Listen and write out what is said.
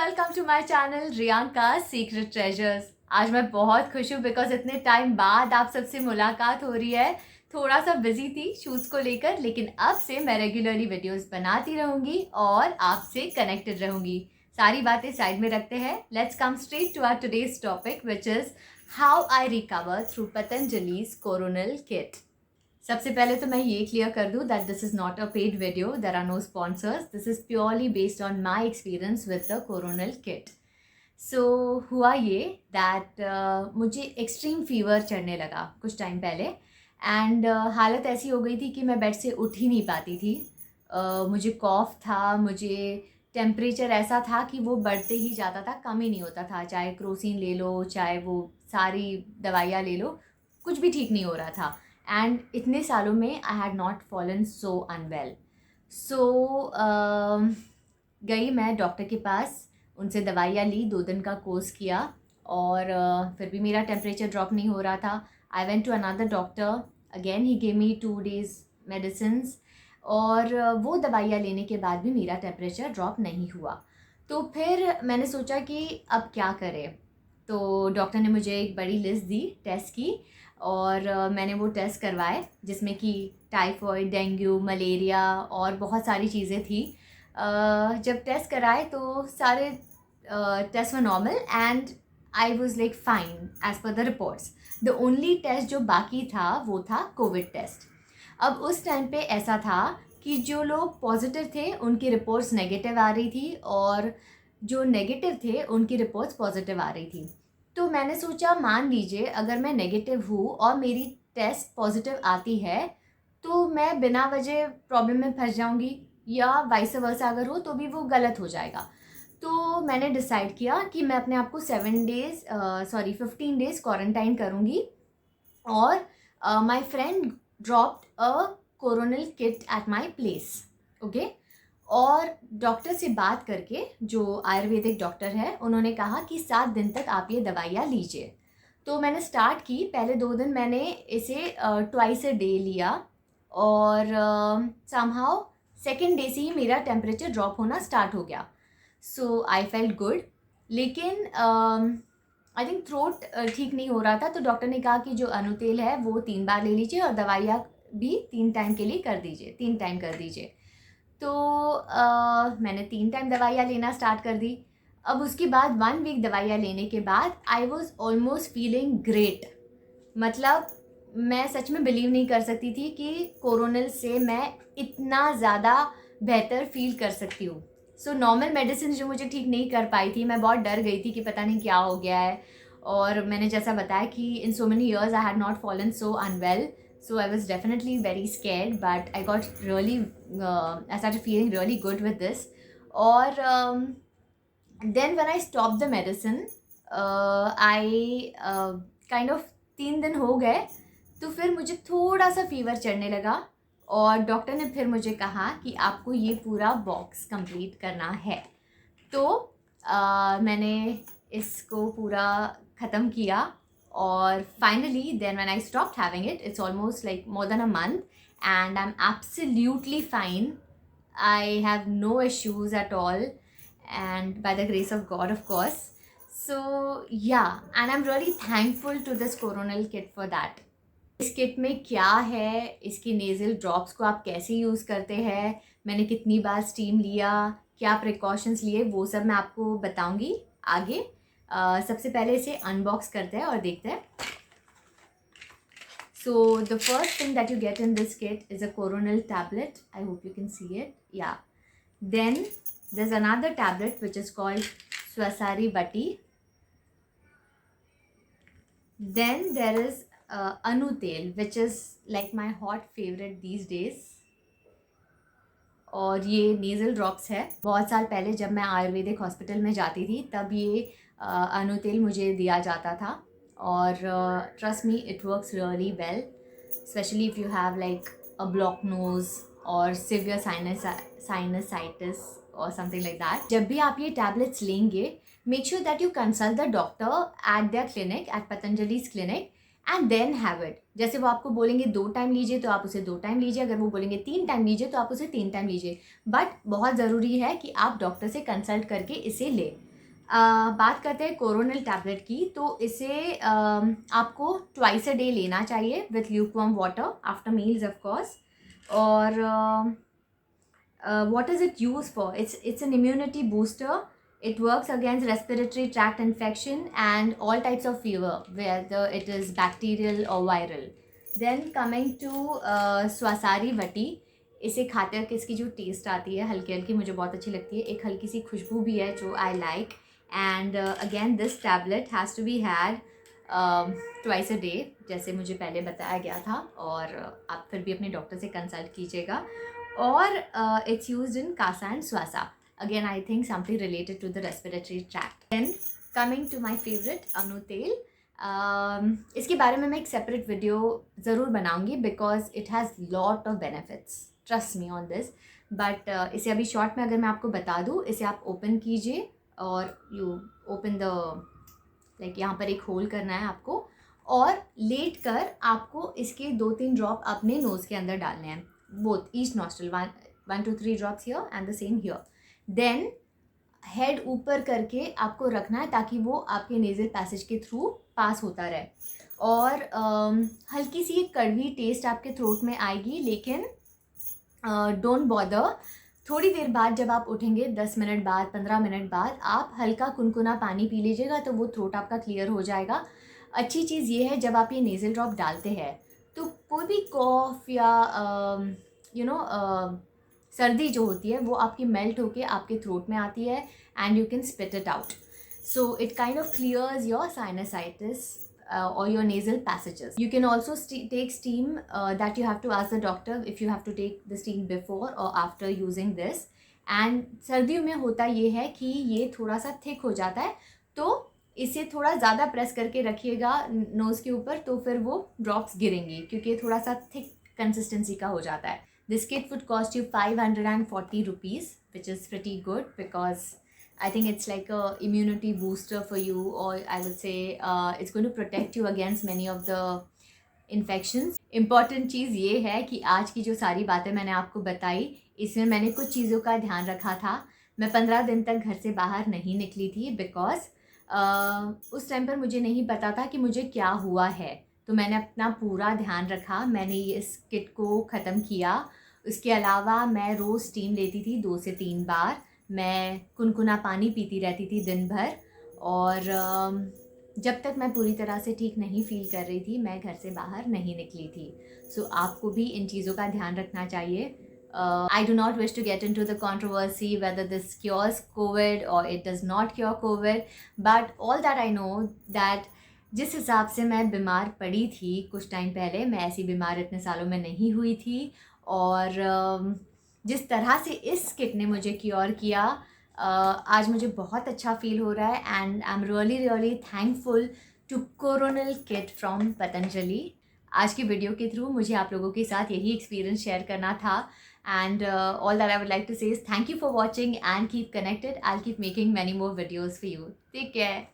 Welcome to my channel Riyanka secret treasures. आज मैं बहुत खुश हूँ बिकॉज इतने टाइम बाद आप सबसे मुलाकात हो रही है। थोड़ा सा बिजी थी शूज़ को लेकर, लेकिन अब से मैं रेगुलरली वीडियोस बनाती रहूँगी और आपसे कनेक्टेड रहूँगी। सारी बातें साइड में रखते हैं, let's come straight to our today's topic which is how I recover through Patanjali's Coronil kit. सबसे पहले तो मैं ये क्लियर कर दूँ that this is not a paid video, there are no sponsors, this is purely based on my experience with the Coronil kit. So हुआ ये that मुझे एक्सट्रीम फीवर चढ़ने लगा कुछ टाइम पहले एंड हालत ऐसी हो गई थी कि मैं बेड से उठ ही नहीं पाती थी। मुझे कॉफ था, मुझे टेम्परेचर ऐसा था कि वो बढ़ते ही जाता था, कम ही नहीं होता था। चाहे क्रोसिन ले लो, चाहे वो सारी दवाइयाँ ले लो, कुछ भी ठीक नहीं हो रहा था। एंड इतने सालों में I had not fallen so unwell. So गई मैं डॉक्टर के पास, उनसे दवाइयाँ ली, 2 दिन का कोर्स किया और फिर भी मेरा टेम्परेचर ड्रॉप नहीं हो रहा था। I went to another doctor, again he gave me 2 days medicines और वो दवाइयाँ लेने के बाद भी मेरा टेम्परेचर ड्रॉप नहीं हुआ। तो फिर मैंने सोचा कि अब क्या करें। तो डॉक्टर ने मुझे एक बड़ी लिस्ट दी टेस्ट की और मैंने वो टेस्ट करवाए जिसमें कि टाइफॉइड, डेंगू, मलेरिया और बहुत सारी चीज़ें थी। जब टेस्ट कराए तो सारे test were normal and I was like fine as per the reports. The only test जो बाकी था वो था कोविड टेस्ट। अब उस टाइम पे ऐसा था कि जो लोग पॉजिटिव थे उनकी रिपोर्ट्स नेगेटिव आ रही थी और जो नेगेटिव थे उनकी रिपोर्ट्स पॉजिटिव आ रही थी। तो मैंने सोचा, मान लीजिए अगर मैं नेगेटिव हूँ और मेरी टेस्ट पॉजिटिव आती है तो मैं बिना वजह प्रॉब्लम में फंस जाऊँगी, या वाइस वर्सा अगर हो तो भी वो गलत हो जाएगा। तो मैंने डिसाइड किया कि मैं अपने आप को 15 डेज़ क्वारंटाइन करूँगी और my friend dropped a coronal kit at my place. Okay, और डॉक्टर से बात करके, जो आयुर्वेदिक डॉक्टर है, उन्होंने कहा कि 7 दिन तक आप ये दवाइयाँ लीजिए। तो मैंने स्टार्ट की, पहले 2 दिन मैंने इसे ट्वाइस अ डे लिया और समहाउ सेकेंड डे से ही मेरा टेम्परेचर ड्रॉप होना स्टार्ट हो गया। सो आई फेल्ट गुड। लेकिन आई थिंक थ्रोट ठीक नहीं हो रहा था, तो डॉक्टर ने कहा कि जो अनुतेल है वो 3 बार ले लीजिए और दवाइयाँ भी 3 टाइम के लिए कर दीजिए, 3 टाइम कर दीजिए। तो मैंने 3 टाइम दवाइयाँ लेना स्टार्ट कर दी। अब उसके बाद 1 वीक दवाइयाँ लेने के बाद I was almost feeling great. मतलब मैं सच में बिलीव नहीं कर सकती थी कि कोरोनल से मैं इतना ज़्यादा बेहतर फील कर सकती हूँ। सो नॉर्मल मेडिसिन जो मुझे ठीक नहीं कर पाई थी, मैं बहुत डर गई थी कि पता नहीं क्या हो गया है। और मैंने जैसा बताया कि in so many years I had not fallen so unwell, so I was definitely very scared, but I got really I started feeling really good with this. और then when I stopped the medicine, I kind of 3 दिन हो गए तो फिर मुझे थोड़ा सा fever चढ़ने लगा और डॉक्टर ने फिर मुझे कहा कि आपको ये पूरा बॉक्स कंप्लीट करना है। तो मैंने इसको पूरा ख़त्म किया और finally then when I stopped having it, it's almost like more than a month and I am absolutely fine. I have no issues at all, and by the grace of God, of course. So yeah, and I'm really thankful to this coronal kit for that. इस kit में क्या है, इसके nasal drops को आप कैसे use करते हैं, मैंने कितनी बार स्टीम लिया, क्या प्रिकॉशंस लिए, वो सब मैं आपको बताऊंगी आगे। सबसे पहले इसे अनबॉक्स करते हैं और देखते हैं। So the first thing that you get in this kit is a coronal tablet. I hope you can see it. Yeah. Then there's another tablet which is called Swasari Vati. Then there is Anutel, which is like my hot favorite these days. और ये nasal drops है। बहुत साल पहले जब मैं Ayurvedic hospital में जाती थी तब ये अनुतेल मुझे दिया जाता था और trust me, it works really well, specially if you have like a block nose और सिवियर साइनसाइटिस और समथिंग लाइक दैट। जब भी आप ये टैबलेट्स लेंगे, make sure that you consult the doctor at their clinic, at Patanjali's clinic, and then have it. जैसे वो आपको बोलेंगे 2 टाइम लीजिए तो आप उसे 2 टाइम लीजिए, अगर वो बोलेंगे 3 टाइम लीजिए तो आप उसे 3 टाइम लीजिए, बट बहुत ज़रूरी है कि आप डॉक्टर से कंसल्ट करके इसे लें। बात करते हैं कोरोनिल टैबलेट की। तो इसे आपको ट्वाइस अ डे लेना चाहिए with lukewarm water after meals of course. और what is it used for? It's an immunity booster. It works against respiratory tract infection and all types of fever, whether it is bacterial or viral. Then coming to swasari vati, इसे खाते वक्त इसकी जो test आती है हल्की हल्की मुझे बहुत अच्छी लगती है, एक हल्की सी खुशबू भी है जो I like. And again this tablet has to be had twice a day, जैसे मुझे पहले बताया गया था। और आप फिर भी अपने डॉक्टर से कंसल्ट कीजिएगा। और it's used in Kasa and Swasa. Again, I think something related to the respiratory tract. Then coming to my favorite अनु तेल, इसके बारे में मैं एक सेपरेट वीडियो ज़रूर बनाऊंगी because it has lot of benefits, trust me on this. But इसे अभी शॉर्ट में अगर मैं आपको बता दूँ, इसे आप ओपन कीजिए और यू ओपन द लाइक यहाँ पर एक होल करना है आपको, और लेट कर आपको इसके 2-3 ड्रॉप अपने नोज़ के अंदर डालने हैं, both each nostril, 1 to 3 drops here and the same here. Then head ऊपर करके आपको रखना है ताकि वो आपके नेजल पैसेज के थ्रू पास होता रहे। और हल्की सी एक कड़वी टेस्ट आपके थ्रोट में आएगी, लेकिन डोंट बॉदर। थोड़ी देर बाद जब आप उठेंगे, 10 मिनट बाद, 15 मिनट बाद, आप हल्का कुनकुना पानी पी लीजिएगा तो वो थ्रोट आपका क्लियर हो जाएगा। अच्छी चीज़ ये है, जब आप ये नेज़ल ड्रॉप डालते हैं तो कोई भी कॉफ या सर्दी जो होती है वो आपकी मेल्ट होके आपके थ्रोट में आती है and you can spit it out. So it kind of clears your sinusitis or your nasal passages. You can also take steam that you have to ask the doctor if you have to take the steam before or after using this. And सर्दियों में होता ये है कि ये थोड़ा सा thick हो जाता है, तो इसे थोड़ा ज़्यादा प्रेस करके रखिएगा नोज़ के ऊपर, तो फिर वो ड्रॉप्स गिरेंगी क्योंकि ये थोड़ा सा थिक कंसिस्टेंसी का हो जाता है। This kit would cost you 540 rupees, which is pretty good because I think it's like a immunity booster for you, or I would say it's going to protect you against many of the infections. Important चीज़ ये है कि आज की जो सारी बातें मैंने आपको बताई, इसमें मैंने कुछ चीज़ों का ध्यान रखा था। मैं 15 दिन तक घर से बाहर नहीं निकली थी बिकॉज उस टाइम पर मुझे नहीं पता था कि मुझे क्या हुआ है, तो मैंने अपना पूरा ध्यान रखा, मैंने इस किट को ख़त्म किया। उसके अलावा मैं रोज़ स्टीम लेती थी 2 से 3 बार, मैं कुनकुना पानी पीती रहती थी दिन भर, और जब तक मैं पूरी तरह से ठीक नहीं फील कर रही थी मैं घर से बाहर नहीं निकली थी। सो आपको भी इन चीज़ों का ध्यान रखना चाहिए। I do not wish to get into the controversy whether this cures COVID or it does not cure COVID, but all that I know that जिस हिसाब से मैं बीमार पड़ी थी कुछ टाइम पहले, मैं ऐसी बीमार इतने सालों में नहीं हुई थी, और जिस तरह से इस किट ने मुझे क्योर किया, आज मुझे बहुत अच्छा फील हो रहा है and I am really really thankful to Coronil kit from Patanjali. आज की वीडियो के थ्रू मुझे आप लोगों के साथ यही एक्सपीरियंस शेयर करना था, and all that I would like to say is thank you for watching and keep connected. I will keep making many more videos for you. Take care.